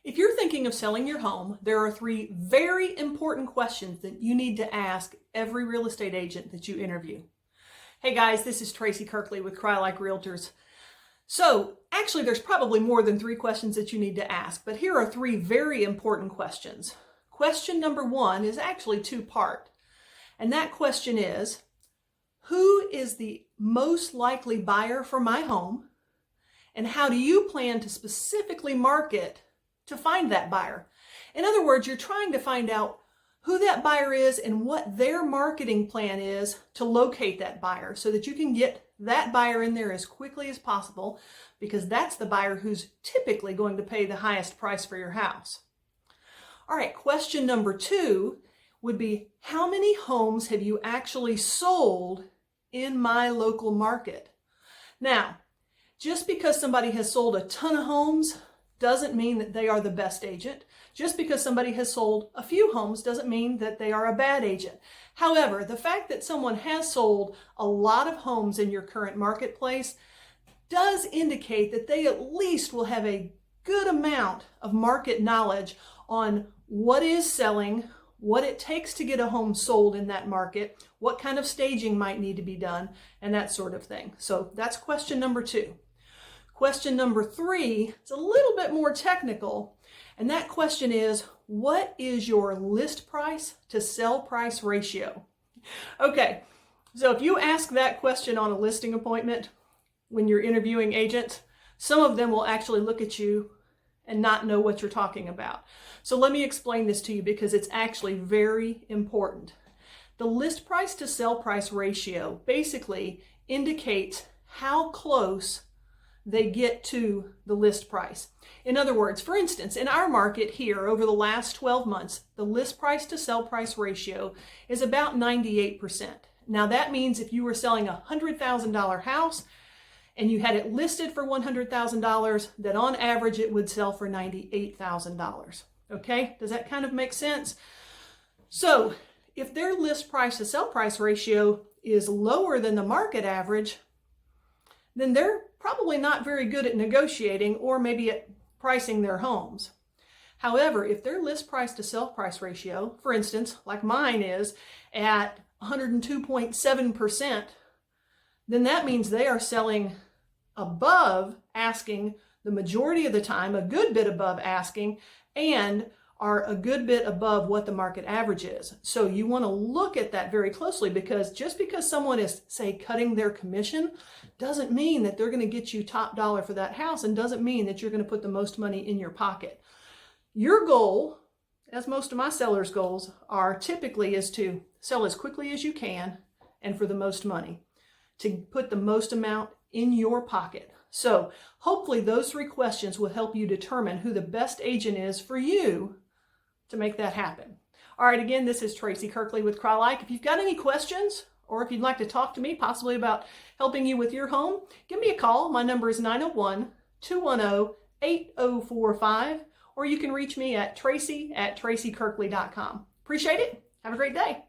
If you're thinking of selling your home, there are 3 very important questions that you need to ask every real estate agent that you interview. Hey guys, this is Tracy Kirkley with Crye-Leike Realtors. So actually there's probably more than 3 questions that you need to ask, but here are 3 very important questions. Question number 1 is actually 2-part, and that question is, who is the most likely buyer for my home, and how do you plan to specifically market to find that buyer? In other words, you're trying to find out who that buyer is and what their marketing plan is to locate that buyer so that you can get that buyer in there as quickly as possible, because that's the buyer who's typically going to pay the highest price for your house. All right, question number 2 would be, how many homes have you actually sold in my local market? Now, just because somebody has sold a ton of homes doesn't mean that they are the best agent. Just because somebody has sold a few homes doesn't mean that they are a bad agent. However, the fact that someone has sold a lot of homes in your current marketplace does indicate that they at least will have a good amount of market knowledge on what is selling, what it takes to get a home sold in that market, what kind of staging might need to be done, and that sort of thing. So that's question number 2. Question number 3 is a little bit more technical, and that question is, what is your list price to sell price ratio? Okay, so if you ask that question on a listing appointment when you're interviewing agents, some of them will actually look at you and not know what you're talking about. So let me explain this to you because it's actually very important. The list price to sell price ratio basically indicates how close they get to the list price. In other words, for instance, in our market here over the last 12 months, the list price to sell price ratio is about 98%. Now that means if you were selling a $100,000 house and you had it listed for $100,000, that on average it would sell for $98,000. Okay, does that kind of make sense? So if their list price to sell price ratio is lower than the market average, then they're probably not very good at negotiating or maybe at pricing their homes. However, if their list price to sell price ratio, for instance, like mine is at 102.7%, then that means they are selling above asking the majority of the time, a good bit above asking, and are a good bit above what the market average is. So you want to look at that very closely, because just because someone is, say, cutting their commission doesn't mean that they're going to get you top dollar for that house, and doesn't mean that you're going to put the most money in your pocket. Your goal, as most of my sellers' goals are typically, is to sell as quickly as you can and for the most money, to put the most amount in your pocket. So hopefully those 3 questions will help you determine who the best agent is for you to make that happen. All right, again, this is Tracy Kirkley with Crye-Leike. If you've got any questions, or if you'd like to talk to me possibly about helping you with your home, give me a call. My number is 901-210-8045, or you can reach me at tracy@tracykirkley.com. Appreciate it. Have a great day.